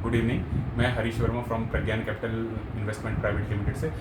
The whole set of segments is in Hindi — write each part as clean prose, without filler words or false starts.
Good evening. मैं Harish Verma from Pragyan capital investment private limited से।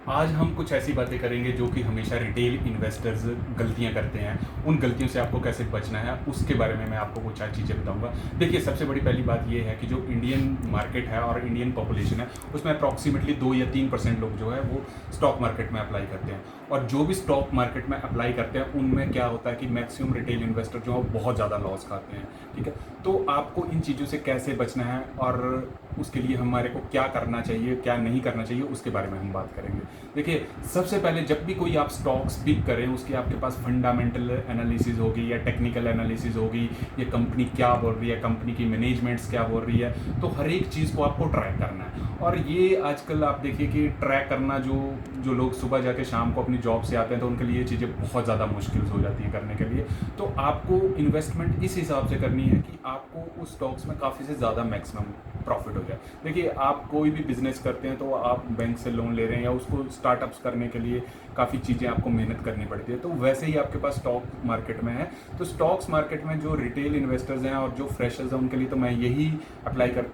आज हम कुछ ऐसी बातें करेंगे जो कि हमेशा रिटेल इन्वेस्टर्स गलतियां करते हैं। उन गलतियों से आपको कैसे बचना है उसके बारे में मैं आपको कुछ चार चीज़ें बताऊंगा। देखिए, सबसे बड़ी पहली बात ये है कि जो इंडियन मार्केट है और इंडियन पॉपुलेशन है उसमें अप्रॉक्सीमेटली 2 या 3% लोग जो है वो स्टॉक मार्केट में अप्लाई करते हैं। और जो भी स्टॉक मार्केट में अप्लाई करते हैं उनमें क्या होता है कि मैक्सिमम रिटेल इन्वेस्टर जो है बहुत ज़्यादा लॉस खाते हैं। ठीक है, तो आपको इन चीज़ों से कैसे बचना है और उसके लिए हमारे को क्या करना चाहिए, क्या नहीं करना चाहिए, उसके बारे में हम बात करेंगे। देखिए, सबसे पहले जब भी कोई आप स्टॉक्स पिक करें उसकी आपके पास फंडामेंटल एनालिसिस होगी या टेक्निकल एनालिसिस होगी, ये कंपनी क्या बोल रही है, कंपनी की मैनेजमेंट्स क्या बोल रही है, तो हर एक चीज़ को आपको ट्रैक करना है। और ये आजकल आप देखिए कि ट्रैक करना जो जो लोग सुबह जाके शाम को अपनी जॉब से आते हैं तो उनके लिए ये चीज़ें बहुत ज़्यादा मुश्किल हो जाती हैं करने के लिए। तो आपको इन्वेस्टमेंट इस हिसाब से करनी है कि आपको उस स्टॉक्स में काफ़ी से ज़्यादा मैक्सिमम प्रॉफिट हो जाए। देखिए, आप कोई भी बिजनेस करते हैं तो आप बैंक से लोन ले रहे हैं या उसको स्टार्टअप्स करने के लिए काफ़ी चीज़ें आपको मेहनत करनी पड़ती है, तो वैसे ही आपके पास स्टॉक मार्केट में है। तो स्टॉक्स मार्केट में जो रिटेल इन्वेस्टर्स हैं और जो फ्रेशर्स हैं उनके लिए तो मैं यही अप्लाई कर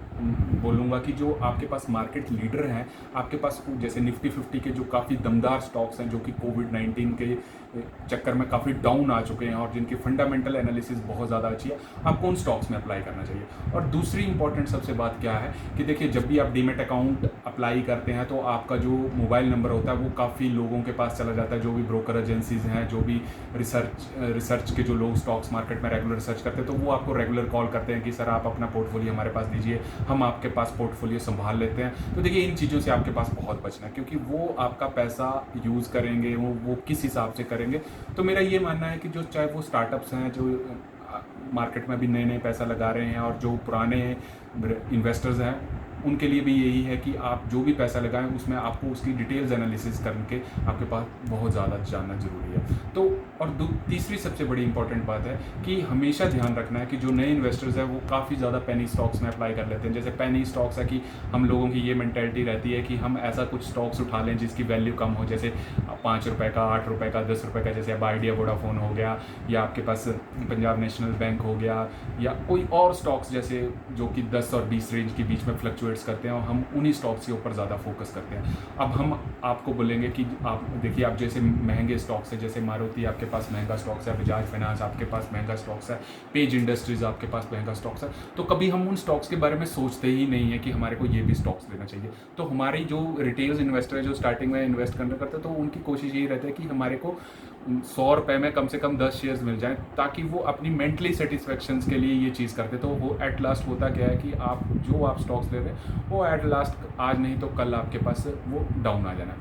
बोलूँगा कि जो आपके पास मार्केट लीडर हैं, आपके पास जैसे निफ्टी 50 के जो काफ़ी दमदार स्टॉक्स हैं जो कि कोविड-19 के चक्कर में काफ़ी डाउन आ चुके हैं और जिनकी फंडामेंटल एनालिसिस बहुत ज़्यादा अच्छी है, आपको उन स्टॉक्स में अप्लाई करना चाहिए। और दूसरी इंपॉर्टेंट सबसे बात क्या है कि देखिए, जब भी आप डीमेट अकाउंट अप्लाई करते हैं तो आपका जो मोबाइल नंबर होता है वो काफ़ी लोगों के पास चला जाता है। जो भी ब्रोकर एजेंसीज हैं, जो भी रिसर्च के जो लोग स्टॉक्स मार्केट में रेगुलर रिसर्च करते हैं, तो वो आपको रेगुलर कॉल करते हैं कि सर आप अपना पोर्टफोलियो हमारे पास दीजिए, हम आपके पास पोर्टफोलियो संभाल लेते हैं। तो देखिए, इन चीज़ों से आपके पास बहुत बचना है क्योंकि वो आपका पैसा यूज़ करेंगे, वो किस हिसाब से करेंगे। तो मेरा ये मानना है कि जो चाहे वो स्टार्टअप्स हैं जो मार्केट में अभी नए नए पैसा लगा रहे हैं और जो पुराने इन्वेस्टर्स हैं उनके लिए भी यही है कि आप जो भी पैसा लगाएं उसमें आपको उसकी डिटेल्स एनालिसिस करके आपके पास बहुत ज़्यादा जानना ज़रूरी है। तो और तीसरी सबसे बड़ी इंपॉर्टेंट बात है कि हमेशा ध्यान रखना है कि जो नए इन्वेस्टर्स हैं वो काफ़ी ज़्यादा पेनी स्टॉक्स में अप्लाई कर लेते हैं। जैसे पेनी स्टॉक्स है कि हम लोगों की ये मेंटेलिटी रहती है कि हम ऐसा कुछ स्टॉक्स उठा लें जिसकी वैल्यू कम हो, जैसे 5 रुपये का, 8 रुपये का, 10 रुपये का, जैसे अब आइडिया वोडाफोन हो गया या आपके पास पंजाब नेशनल बैंक हो गया या कोई और स्टॉक्स जैसे जो कि 10 और 20 रेंज के बीच में फ्लक्चुएट्स करते हैं और हम उन्हीं स्टॉक्स के ऊपर ज़्यादा फोकस करते हैं। अब हम आपको बोलेंगे कि आप देखिए, आप जैसे महंगे स्टॉक्स है, जैसे मारुति आपके पास महंगा स्टॉक्स है, बजाज फाइनेंस आपके पास महंगा स्टॉक्स है, पेज इंडस्ट्रीज आपके पास महंगा स्टॉक्स है, तो कभी हम उन स्टॉक्स के बारे में सोचते ही नहीं है कि हमारे को ये भी स्टॉक्स लेना चाहिए। तो हमारी जो रिटेल्स इन्वेस्टर है जो स्टार्टिंग में इन्वेस्ट करना करते हैं तो उनकी कोशिश यही रहती है कि हमारे को 100 रुपये में कम से कम 10 शेयर्स मिल जाएं ताकि वो अपनी मेंटली सेटिस्फेक्शंस के लिए ये चीज़ करते। तो वो एट लास्ट होता क्या है कि आप स्टॉक्स ले रहे हैं वो एट लास्ट आज नहीं तो कल आपके पास वो डाउन आ जाना।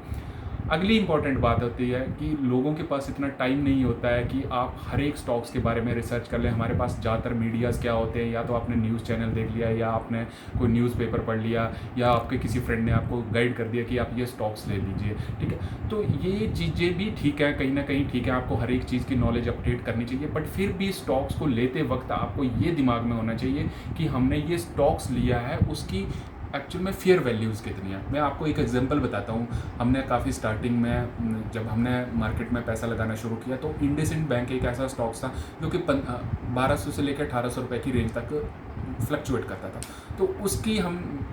अगली इंपॉर्टेंट बात होती है कि लोगों के पास इतना टाइम नहीं होता है कि आप हर एक स्टॉक्स के बारे में रिसर्च कर लें। हमारे पास ज़्यादातर मीडियाज़ क्या होते हैं, या तो आपने न्यूज़ चैनल देख लिया या आपने कोई न्यूज़पेपर पढ़ लिया या आपके किसी फ्रेंड ने आपको गाइड कर दिया कि आप ये स्टॉक्स ले लीजिए। ठीक है, तो ये चीज़ें भी ठीक है, कहीं ना कहीं ठीक है, आपको हर एक चीज़ की नॉलेज अपडेट करनी चाहिए, बट फिर भी स्टॉक्स को लेते वक्त आपको ये दिमाग में होना चाहिए कि हमने ये स्टॉक्स लिया है उसकी एक्चुअल में फेयर वैल्यूज़ कितनी है। मैं आपको एक एग्जांपल बताता हूँ। हमने काफ़ी स्टार्टिंग में जब हमने मार्केट में पैसा लगाना शुरू किया तो इंडसइंड बैंक एक ऐसा स्टॉक्स था जो कि 1200 से लेकर 1800 रुपये की रेंज तक फ्लक्चुएट करता था। तो उसकी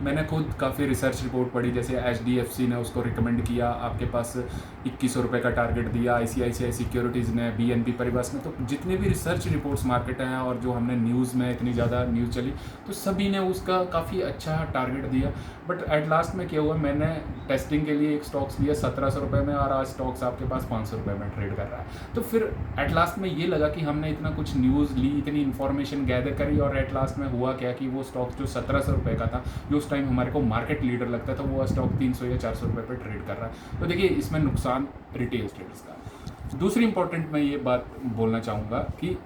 मैंने खुद काफ़ी रिसर्च रिपोर्ट पढ़ी, जैसे HDFC ने उसको रिकमेंड किया, आपके पास 2100 रुपये का टारगेट दिया, ICICI सिक्योरिटीज़ ने, BNP पारिवास ने। तो जितने भी रिसर्च रिपोर्ट्स मार्केट हैं और जो हमने न्यूज़ में इतनी ज़्यादा न्यूज़ चली तो सभी ने उसका काफ़ी अच्छा टारगेट दिया। बट एट लास्ट में क्या हुआ, मैंने टेस्टिंग के लिए एक स्टॉक्स लिया 1700 रुपये में और आज स्टॉक्स आपके पास 500 रुपये में ट्रेड कर रहा है। तो फिर एट लास्ट में ये लगा कि हमने इतना कुछ न्यूज़ ली, इतनी इन्फॉर्मेशन गैदर करी और एट लास्ट में हुआ क्या कि वो स्टॉक जो 1700 रुपये का था, जो उस टाइम हमारे को मार्केट लीडर लगता था, वो स्टॉक 300 या 400 रुपये पर ट्रेड कर रहा है। तो देखिए, इसमें नुकसान रिटेल ट्रेडर्स का। दूसरी इंपॉर्टेंट मैं ये बात बोलना चाहूँगा कि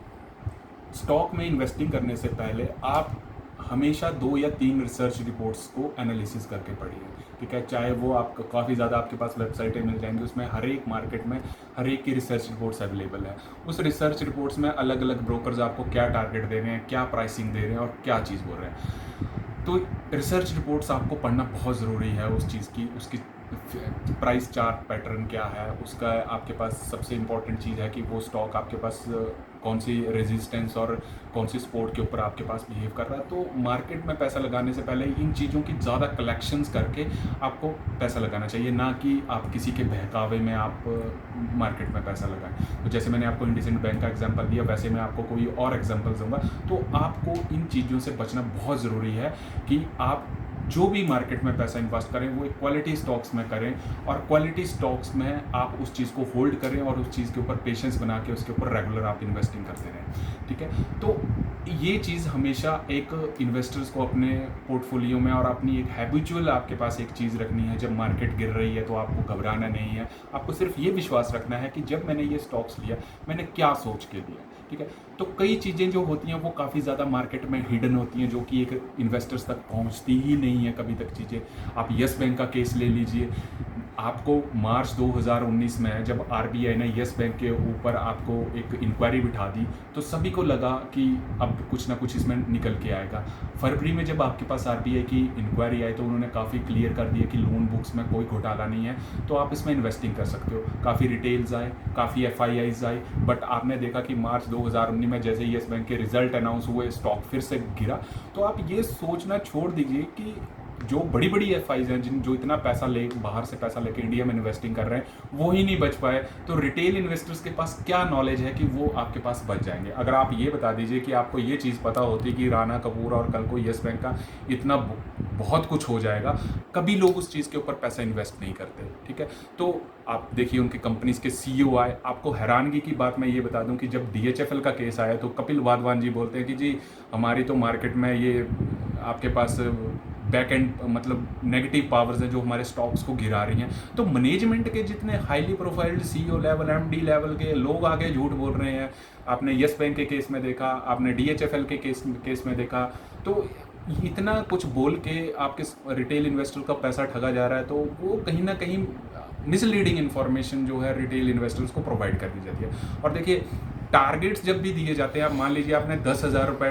स्टॉक में इन्वेस्टिंग करने से पहले आप हमेशा 2 या 3 रिसर्च रिपोर्ट्स को एनालिसिस करके पढ़िए। ठीक है, चाहे वो आपको काफ़ी ज़्यादा आपके पास वेबसाइटें मिल जाएंगी, उसमें हर एक मार्केट में हर एक की रिसर्च रिपोर्ट्स अवेलेबल है। उस रिसर्च रिपोर्ट्स में अलग अलग ब्रोकर्स आपको क्या टारगेट दे रहे हैं, क्या प्राइसिंग दे रहे हैं और क्या चीज़ बोल रहे हैं। तो रिसर्च रिपोर्ट्स आपको पढ़ना बहुत ज़रूरी है उस चीज़ की, उसकी प्राइस चार्ट पैटर्न क्या है उसका। आपके पास सबसे इम्पॉर्टेंट चीज़ है कि वो स्टॉक आपके पास कौन सी रेजिस्टेंस और कौन सी सपोर्ट के ऊपर आपके पास बिहेव कर रहा है। तो मार्केट में पैसा लगाने से पहले इन चीज़ों की ज़्यादा कलेक्शंस करके आपको पैसा लगाना चाहिए, ना कि आप किसी के बहकावे में आप मार्केट में पैसा लगाएं। तो जैसे मैंने आपको इंडसइंड बैंक का एग्जांपल दिया, वैसे मैं आपको कोई और एग्जांपल दूंगा। तो आपको इन चीज़ों से बचना बहुत ज़रूरी है कि आप जो भी मार्केट में पैसा इन्वेस्ट करें वो एक क्वालिटी स्टॉक्स में करें, और क्वालिटी स्टॉक्स में आप उस चीज़ को होल्ड करें और उस चीज़ के ऊपर पेशेंस बना के उसके ऊपर रेगुलर आप इन्वेस्टिंग करते रहें। ठीक है, तो ये चीज़ हमेशा एक इन्वेस्टर्स को अपने पोर्टफोलियो में और अपनी एक हैबिचुअल आपके पास एक चीज़ रखनी है। जब मार्केट गिर रही है तो आपको घबराना नहीं है, आपको सिर्फ ये विश्वास रखना है कि जब मैंने ये स्टॉक्स लिया मैंने क्या सोच के लिया। ठीक है, तो कई चीज़ें जो होती हैं वो काफ़ी ज़्यादा मार्केट में हिडन होती हैं, जो कि एक इन्वेस्टर्स तक पहुंचती ही नहीं है कभी तक चीज़ें। आप यस बैंक का केस ले लीजिए, आपको मार्च 2019 में जब आरबीआई ने यस बैंक के ऊपर आपको एक इंक्वायरी बिठा दी तो सभी को लगा कि अब कुछ ना कुछ इसमें निकल के आएगा। फरवरी में जब आपके पास आरबीआई की इंक्वायरी आई तो उन्होंने काफ़ी क्लियर कर दिया कि लोन बुक्स में कोई घोटाला नहीं है, तो आप इसमें इन्वेस्टिंग कर सकते हो। काफ़ी रिटेल्स आए, काफ़ी एफआईआईज आए, बट आपने देखा कि मार्च 2019 में जैसे यस बैंक के रिजल्ट अनाउंस हुए स्टॉक फिर से गिरा। तो आप ये सोचना छोड़ दीजिए कि जो बड़ी बड़ी एफआईज हैं जो इतना पैसा ले बाहर से पैसा लेके इंडिया में इन्वेस्टिंग कर रहे हैं वो ही नहीं बच पाए, तो रिटेल इन्वेस्टर्स के पास क्या नॉलेज है कि वो आपके पास बच जाएंगे। अगर आप ये बता दीजिए कि आपको ये चीज़ पता होती कि राणा कपूर और कल को यस बैंक का इतना बहुत कुछ हो जाएगा, कभी लोग उस चीज़ के ऊपर पैसा इन्वेस्ट नहीं करते। ठीक है, तो आप देखिए उनके कंपनीज के सीईओ आए। आपको हैरानगी की बात मैं ये बता दूं कि जब डीएचएफएल का केस आया तो कपिल वाधवान जी बोलते हैं कि जी हमारी तो मार्केट में ये आपके पास बैक एंड मतलब नेगेटिव पावर्स हैं जो हमारे स्टॉक्स को गिरा रही हैं। तो मैनेजमेंट के जितने highly profiled CEO level MD level के लोग आगे झूठ बोल रहे हैं। आपने यस बैंक के केस में देखा, आपने डीएचएफएल के केस में देखा। तो इतना कुछ बोल के आपके रिटेल इन्वेस्टर का पैसा ठगा जा रहा है, तो वो कहीं ना कहीं मिसलीडिंग इन्फॉर्मेशन जो है रिटेल इन्वेस्टर्स को प्रोवाइड कर दी जाती है। और देखिए टारगेट्स जब भी दिए जाते हैं, आप मान लीजिए आपने 10,000 रुपये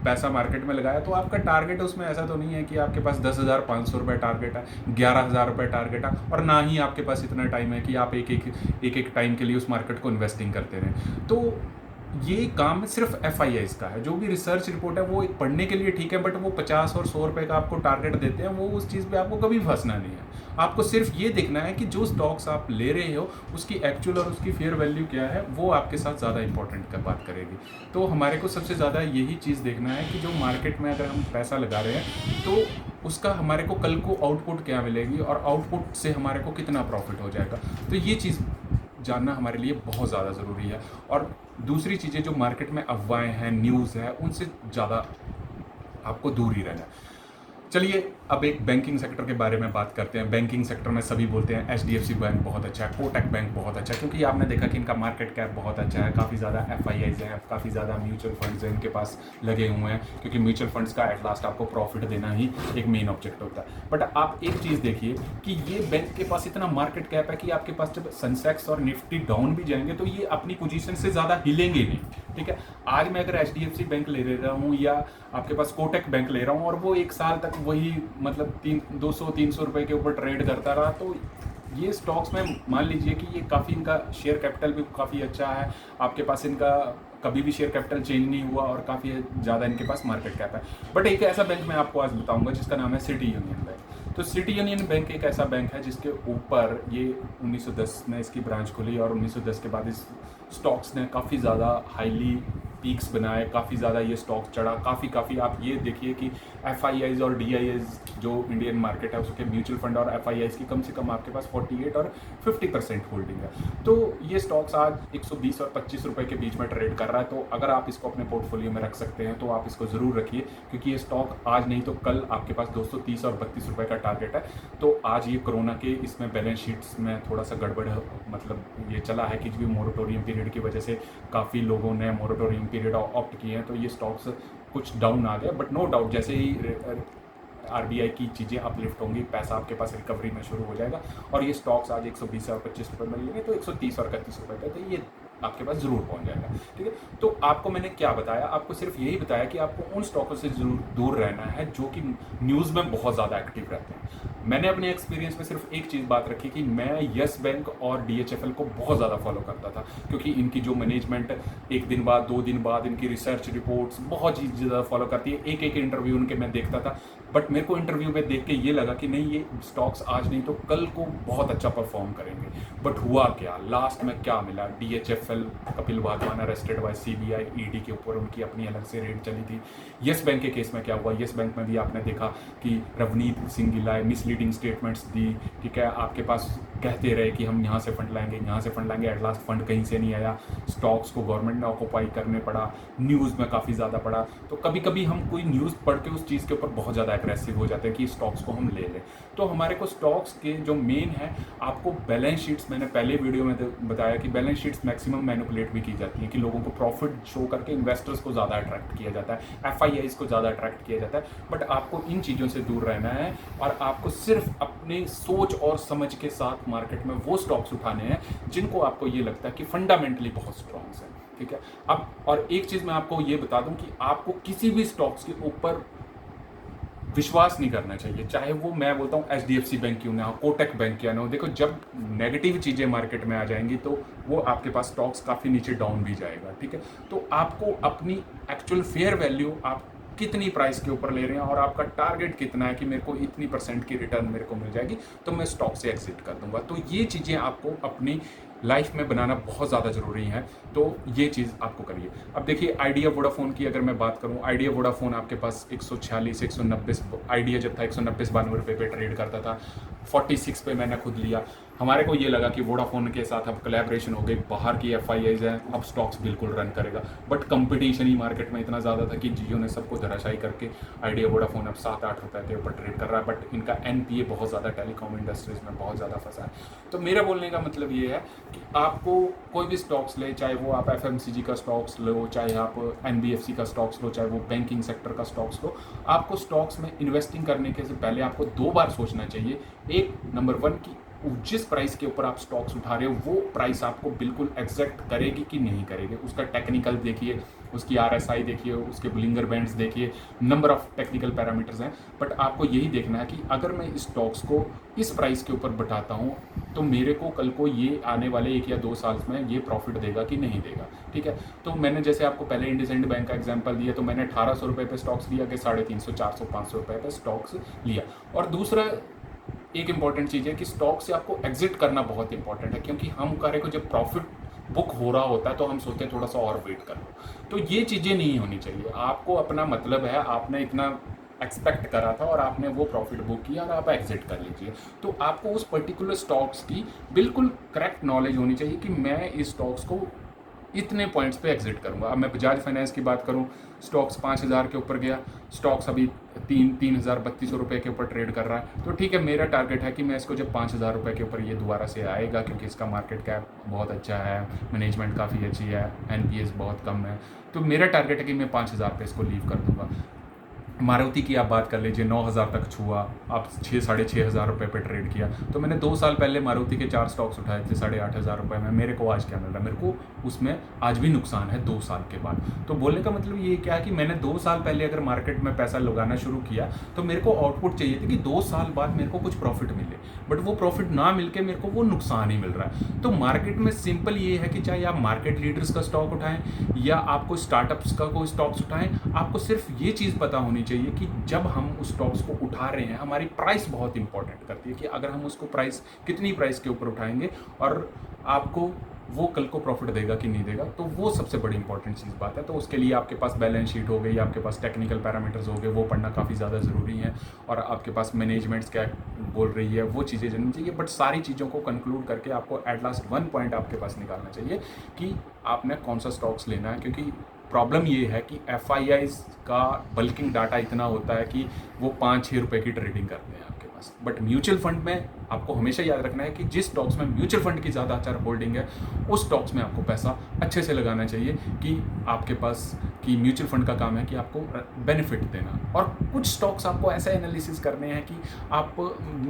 पैसा मार्केट में लगाया, तो आपका टारगेट उसमें ऐसा तो नहीं है कि आपके पास 10,500 रुपये टारगेट है, 11,000 रुपये टारगेट है, और ना ही आपके पास इतना टाइम है कि आप एक टाइम के लिए उस मार्केट को इन्वेस्टिंग करते रहें। तो ये काम सिर्फ एफआईआईज का है। जो भी रिसर्च रिपोर्ट है वो एक पढ़ने के लिए ठीक है, बट वो 50 और 100 रुपये का आपको टारगेट देते हैं, वो उस चीज़ पे आपको कभी फंसना नहीं है। आपको सिर्फ ये देखना है कि जो स्टॉक्स आप ले रहे हो उसकी एक्चुअल और उसकी फेयर वैल्यू क्या है, वो आपके साथ ज़्यादा इंपॉर्टेंट का बात करेगी। तो हमारे को सबसे ज़्यादा यही चीज़ देखना है कि जो मार्केट में अगर हम पैसा लगा रहे हैं तो उसका हमारे को कल को आउटपुट क्या मिलेगी और आउटपुट से हमारे को कितना प्रॉफिट हो जाएगा। तो ये चीज़ जानना हमारे लिए बहुत ज़्यादा ज़रूरी है। और दूसरी चीज़ें जो मार्केट में अफवाहें हैं, न्यूज़ है, उनसे ज़्यादा आपको दूर ही रहना है। चलिए अब एक बैंकिंग सेक्टर के बारे में बात करते हैं। बैंकिंग सेक्टर में सभी बोलते हैं एचडीएफसी बैंक बहुत अच्छा है, कोटक बैंक बहुत अच्छा है, क्योंकि आपने देखा कि इनका मार्केट कैप बहुत अच्छा है, काफ़ी ज़्यादा एफआईआईज हैं, काफ़ी ज़्यादा म्यूचुअल फंड्स हैं इनके पास लगे हुए हैं, क्योंकि म्यूचुअल फंड्स का एट लास्ट आपको प्रॉफिट देना ही एक मेन ऑब्जेक्ट होता है। बट आप एक चीज़ देखिए कि ये बैंक के पास इतना मार्केट कैप है कि आपके पास जब सेंसेक्स और निफ्टी डाउन भी जाएंगे तो ये अपनी पोजीशन से ज़्यादा हिलेंगे नहीं। ठीक है, आज मैं अगर एचडीएफसी बैंक ले रहा हूँ या आपके पास कोटक बैंक ले रहा हूँ और वो एक साल तक वही मतलब 200-300 रुपए के ऊपर ट्रेड करता रहा, तो ये स्टॉक्स में मान लीजिए कि ये काफ़ी इनका शेयर कैपिटल भी काफ़ी अच्छा है, आपके पास इनका कभी भी शेयर कैपिटल चेंज नहीं हुआ और काफ़ी ज़्यादा इनके पास मार्केट कैप है। बट एक ऐसा बैंक मैं आपको आज बताऊंगा जिसका नाम है सिटी यूनियन बैंक। तो सिटी यूनियन बैंक एक ऐसा बैंक है जिसके ऊपर ये 1910 में इसकी ब्रांच खुली और 1910 के बाद इस स्टॉक्स ने काफ़ी ज़्यादा हाईली पीक्स बनाए, काफ़ी ज़्यादा ये स्टॉक चढ़ा, काफ़ी आप ये देखिए कि एफआईआईज और डीआईएज जो इंडियन मार्केट है उसके म्यूचुअल फंड और एफआईआईज की कम से कम आपके पास 48 और 50% होल्डिंग है। तो ये स्टॉक्स आज 120 और 25 रुपये के बीच में ट्रेड कर रहा है। तो अगर आप इसको अपने पोर्टफोलियो में रख सकते हैं तो आप इसको ज़रूर रखिए, क्योंकि ये स्टॉक आज नहीं तो कल आपके पास 230 और 32 रुपये का टारगेट है। तो आज ये कोरोना के इसमें बैलेंस शीट्स में थोड़ा सा गड़बड़ मतलब ये चला है कि जो मोरेटोरियम पीरियड की वजह से काफ़ी लोगों ने मोरेटोरियम पीरियड ऑप्ट किए हैं, तो ये स्टॉक्स कुछ डाउन आ गए। बट नो डाउट जैसे ही आरबीआई की चीज़ें अपलिफ्ट होंगी, पैसा आपके पास रिकवरी में शुरू हो जाएगा और ये स्टॉक्स आज 120 और 25 रुपये में लेंगे तो 130 और 31 रुपये का तो ये आपके पास ज़रूर पहुंच जाएगा। ठीक है, तो आपको मैंने क्या बताया, आपको सिर्फ यही बताया कि आपको उन स्टॉकों से जरूर दूर रहना है जो कि न्यूज़ में बहुत ज़्यादा एक्टिव रहते हैं। मैंने अपने एक्सपीरियंस में सिर्फ एक चीज़ बात रखी कि मैं यस बैंक और डीएचएफएल को बहुत ज़्यादा फॉलो करता था, क्योंकि इनकी जो मैनेजमेंट एक दिन बाद 2 दिन बाद इनकी रिसर्च रिपोर्ट्स बहुत ही ज़्यादा फॉलो करती है। एक एक इंटरव्यू उनके मैं देखता था, बट मेरे को इंटरव्यू में देख के ये लगा कि नहीं, ये स्टॉक्स आज नहीं तो कल को बहुत अच्छा परफॉर्म करेंगे। बट हुआ क्या, लास्ट में क्या मिला, DHFL, Kapil Wadhawan arrested by CBI ED के ऊपर उनकी अपनी अलग से रेड चली थी। यस बैंक के केस में क्या हुआ, यस बैंक में भी आपने देखा कि रवनीत सिंह गिलाय मिसलीडिंग स्टेटमेंट्स दी, ठीक है, आपके पास कहते रहे कि हम यहाँ से फंड लाएंगे, यहाँ से फंड लाएंगे, एट लास्ट फंड कहीं से नहीं आया, स्टॉक्स को गवर्नमेंट ने ऑक्यूपाई करने पड़ा, न्यूज़ में काफ़ी ज़्यादा पड़ा। तो कभी कभी हम कोई न्यूज़ पढ़ के उस चीज़ के ऊपर बहुत ज़्यादा एग्रेसिव हो जाते हैं कि स्टॉक्स को हम ले लें। तो हमारे को स्टॉक्स के जो मेन है, आपको बैलेंस शीट्स, मैंने पहले वीडियो में बताया कि बैलेंस शीट्स मैक्सिमम मैनिपुलेट भी की जाती हैं, कि लोगों को प्रॉफिट शो करके इन्वेस्टर्स को ज़्यादा अट्रैक्ट किया जाता है, एफआईआईज को ज़्यादा अट्रैक्ट किया जाता है। बट आपको इन चीज़ों से दूर रहना है और आपको सिर्फ अपनी सोच और समझ के साथ मार्केट में वो स्टॉक्स उठाने हैं जिनको आपको ये लगता है कि फंडामेंटली बहुत स्ट्रॉन्ग है, ठीक है। अब और एक चीज़ मैं आपको ये बता दूं कि आपको किसी भी स्टॉक्स के ऊपर विश्वास नहीं करना चाहिए, चाहे वो मैं बोलता हूँ एचडीएफसी बैंक क्यों ना हो, कोटक बैंक क्यों ना हो। देखो, जब नेगेटिव चीज़ें मार्केट में आ जाएंगी तो वो आपके पास स्टॉक्स काफ़ी नीचे डाउन भी जाएगा, ठीक है। तो आपको अपनी एक्चुअल फेयर वैल्यू, आप कितनी प्राइस के ऊपर ले रहे हैं और आपका टारगेट कितना है कि मेरे को इतनी % की रिटर्न मेरे को मिल जाएगी तो मैं स्टॉक से एग्जिट कर दूंगा। तो ये चीज़ें आपको अपनी लाइफ में बनाना बहुत ज़्यादा ज़रूरी है, तो ये चीज़ आपको करिए। अब देखिए, आइडिया वोडाफोन की अगर मैं बात करूं, आइडिया वोडाफोन आपके पास 146 190, आइडिया जब था 190-92 रुपये पे ट्रेड करता था, 46 पे मैंने खुद लिया। हमारे को ये लगा कि वोडाफोन के साथ अब कोलैबोरेशन हो गई, बाहर की एफआईआईज हैं, अब स्टॉक्स बिल्कुल रन करेगा। बट कंपटीशन ही मार्केट में इतना ज़्यादा था कि जियो ने सबको धराशायी करके आइडिया वोडाफोन अब 7-8 रुपये के ऊपर ट्रेड कर रहा है। बट इनका एनपीए बहुत ज़्यादा टेलीकॉम इंडस्ट्रीज में बहुत ज़्यादा फंसा है। तो मेरा बोलने का मतलब ये है कि आपको कोई भी स्टॉक्स ले, चाहे वो आप एफएमसीजी का स्टॉक्स लो, चाहे आप एनबीएफसी का स्टॉक्स लो, चाहे वो बैंकिंग सेक्टर का स्टॉक्स लो, आपको स्टॉक्स में इन्वेस्टिंग करने के से पहले आपको 2 बार सोचना चाहिए। एक, नंबर 1 की जिस प्राइस के ऊपर आप स्टॉक्स उठा रहे हो वो प्राइस आपको बिल्कुल एग्जैक्ट करेगी कि नहीं करेगी, उसका टेक्निकल देखिए, उसकी आरएसआई देखिए, उसके बुलिंगर बैंड्स देखिए, नंबर ऑफ टेक्निकल पैरामीटर्स हैं। बट आपको यही देखना है कि अगर मैं इस स्टॉक्स को इस प्राइस के ऊपर बैठाता हूँ तो मेरे को कल को ये आने वाले 1 या 2 साल में ये प्रॉफिट देगा कि नहीं देगा, ठीक है। तो मैंने जैसे आपको पहले इंडसइंड बैंक का एग्जांपल दिया, तो मैंने 1800 रुपये पे स्टॉक्स लिया कि 350, 400, 500 रुपये पे स्टॉक्स लिया। और दूसरा एक इंपॉर्टेंट चीज़ है कि स्टॉक से आपको एग्जिट करना बहुत इंपॉर्टेंट है, क्योंकि हम कार्य को जब प्रॉफिट बुक हो रहा होता है तो हम सोचते हैं थोड़ा सा और वेट कर लो। तो ये चीज़ें नहीं होनी चाहिए। आपको अपना मतलब है, आपने इतना एक्सपेक्ट करा था और आपने वो प्रॉफिट बुक किया और आप एग्जिट कर लीजिए। तो आपको उस पर्टिकुलर स्टॉक्स की बिल्कुल करेक्ट नॉलेज होनी चाहिए कि मैं इस स्टॉक्स को इतने पॉइंट्स पे एग्जिट करूंगा। अब मैं बजाज फाइनेंस की बात करूं, स्टॉक्स 5000 के ऊपर गया, स्टॉक्स अभी 3200 रुपये के ऊपर ट्रेड कर रहा है, तो ठीक है, मेरा टारगेट है कि मैं इसको जब 5000 रुपये के ऊपर ये दोबारा से आएगा, क्योंकि इसका मार्केट कैप बहुत अच्छा है, मैनेजमेंट काफ़ी अच्छी है, एनपीएस बहुत कम है, तो मेरा टारगेट है कि मैं 5000 पे इसको लीव कर दूंगा। मारुति की आप बात कर लीजिए, 9000 तक छुआ, आप 6-6.5 रुपये पे ट्रेड किया, तो मैंने 2 साल पहले मारुति के 4 स्टॉक्स उठाए थे 8,500 रुपये में। मेरे को आज क्या मिल रहा है, मेरे को उसमें आज भी नुकसान है 2 साल के बाद। तो बोलने का मतलब ये क्या है कि मैंने 2 साल पहले अगर मार्केट में पैसा लगाना शुरू किया तो मेरे को आउटपुट चाहिए थी कि 2 साल बाद मेरे को कुछ प्रॉफिट मिले, बट वो प्रॉफिट ना मिलके मेरे को वो नुकसान ही मिल रहा है। तो मार्केट में सिंपल ये है कि चाहे आप मार्केट लीडर्स का स्टॉक उठाएं या आपको स्टार्टअप्स का कोई स्टॉक्स उठाएं, आपको सिर्फ ये चीज़ पता होनी चाहिए कि जब हम उस स्टॉक्स को उठा रहे हैं, हमारी प्राइस बहुत इंपॉर्टेंट करती है कि अगर हम उसको कितनी प्राइस के ऊपर उठाएंगे और आपको वो कल को प्रॉफिट देगा कि नहीं देगा, तो वो सबसे बड़ी इंपॉर्टेंट चीज़ बात है। तो उसके लिए आपके पास बैलेंस शीट हो गई, आपके पास टेक्निकल पैरामीटर्स हो गए, वो पढ़ना काफ़ी ज़्यादा ज़रूरी है, और आपके पास मैनेजमेंट्स क्या बोल रही है वो चीज़ें जाननी चाहिए। बट सारी चीज़ों को कंक्लूड करके आपको एट लास्ट 1 पॉइंट आपके पास निकालना चाहिए कि आपने कौन सा स्टॉक्स लेना है। क्योंकि प्रॉब्लम ये है कि एफआईआईज का बल्किंग डाटा इतना होता है कि वो 5-6 रुपये की ट्रेडिंग करते हैं आपके पास। बट म्यूचुअल फंड में आपको हमेशा याद रखना है कि जिस स्टॉक्स में म्यूचुअल फंड की ज़्यादा अच्छा होल्डिंग है, उस स्टॉक्स में आपको पैसा अच्छे से लगाना चाहिए कि आपके पास, कि म्यूचुअल फंड का काम है कि आपको बेनिफिट देना। और कुछ स्टॉक्स आपको ऐसा एनालिसिस करने हैं कि आप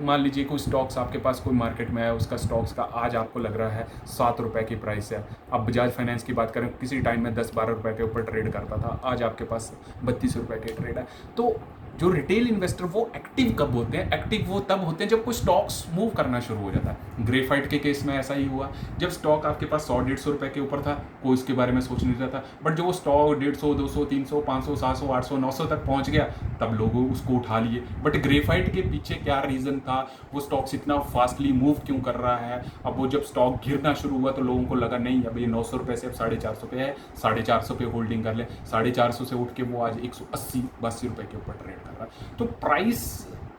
मान लीजिए कुछ स्टॉक्स आपके पास कोई मार्केट में है, उसका स्टॉक्स का आज आपको लग रहा है 7 रुपये की प्राइस है। अब बजाज फाइनेंस की बात करें, किसी टाइम में 10-12 रुपये के ऊपर ट्रेड करता था, आज आपके पास 32 रुपये के ट्रेड है। तो जो रिटेल इन्वेस्टर वो एक्टिव कब होते हैं? एक्टिव वो तब होते हैं जब कोई स्टॉक्स मूव करना शुरू हो जाता है। ग्रेफाइट के केस में ऐसा ही हुआ, जब स्टॉक आपके पास 100-150 रुपए के ऊपर था, कोई इसके बारे में सोच नहीं रहा था, बट जब वो स्टॉक 150, 200, 300, 500, 700, 800, 900 तक पहुंच गया, तब लोग उसको उठा लिए। बट ग्रेफाइट के पीछे क्या रीज़न था, वो स्टॉक्स इतना फास्टली मूव क्यों कर रहा है? अब वो जब स्टॉक गिरना शुरू हुआ तो लोगों को लगा नहीं, अब ये 900 रुपये से अब 450 पे है, 450 पे होल्डिंग कर ले। 450 से उठ के वो आज 180-82 रुपये के ऊपर ट्रेड कर रहा है। तो प्राइस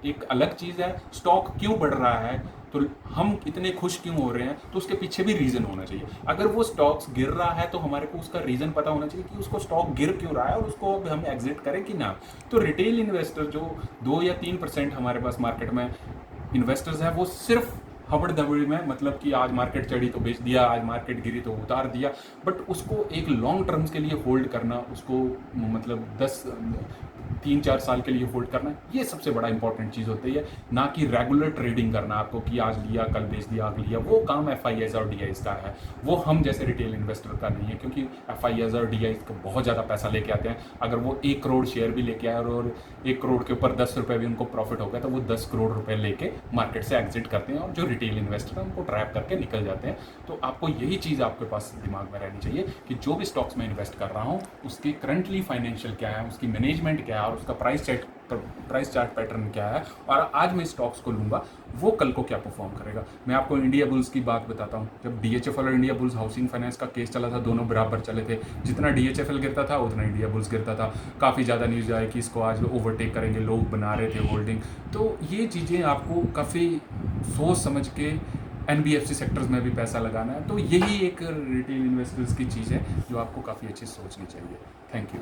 एक अलग चीज़ है, स्टॉक क्यों बढ़ रहा है, तो हम इतने खुश क्यों हो रहे हैं, तो उसके पीछे भी रीज़न होना चाहिए। अगर वो स्टॉक्स गिर रहा है तो हमारे को उसका रीज़न पता होना चाहिए कि उसको स्टॉक गिर क्यों रहा है और उसको अब हम एग्जिट करें कि ना। तो रिटेल इन्वेस्टर जो 2 या 3% हमारे पास मार्केट में इन्वेस्टर्स हैं, वो सिर्फ हबड़ दबड़ी में, मतलब कि आज मार्केट चढ़ी तो बेच दिया, आज मार्केट गिरी तो उतार दिया, बट उसको एक लॉन्ग टर्म्स के लिए होल्ड करना, उसको मतलब 3-4 साल के लिए होल्ड करना, ये सबसे बड़ा इंपॉर्टेंट चीज़ होती है, ना कि रेगुलर ट्रेडिंग करना आपको कि आज लिया कल बेच दिया आग लिया। वो काम FIIs और DIs का है, वो हम जैसे रिटेल इन्वेस्टर का नहीं है, क्योंकि FIIs और DIs को बहुत ज़्यादा पैसा लेके आते हैं। अगर वो 1 करोड़ शेयर भी लेके आए और 1 करोड़ के ऊपर 10 रुपये भी उनको प्रॉफिट हो गया, तो वो 10 करोड़ रुपये लेके मार्केट से एग्जिट करते हैं और जो रिटेल इन्वेस्टर हैं उनको ट्रैप करके निकल जाते हैं। तो आपको यही चीज़ आपके पास दिमाग में रहनी चाहिए कि जो भी स्टॉक्स में इन्वेस्ट कर रहा हूँ उसकी करंटली फाइनेंशियल क्या है, उसकी मैनेजमेंट क्या है और उसका प्राइस चार्ट पैटर्न क्या है, और आज मैं स्टॉक्स को लूँगा वो कल को क्या परफॉर्म करेगा। मैं आपको इंडिया बुल्स की बात बताता हूँ। जब DHFL और इंडिया बुल्स हाउसिंग फाइनेंस का केस चला था, दोनों बराबर चले थे, जितना DHFL गिरता था उतना इंडिया बुल्स गिरता था। काफ़ी ज़्यादा न्यूज़ आई कि इसको आज ओवरटेक करेंगे, लोग बना रहे थे होल्डिंग। तो ये चीज़ें आपको काफ़ी सोच समझ के NBFC सेक्टर्स में भी पैसा लगाना है। तो यही एक रिटेल इन्वेस्टर्स की चीज़ है जो आपको काफ़ी अच्छी सोचनी चाहिए। Thank you.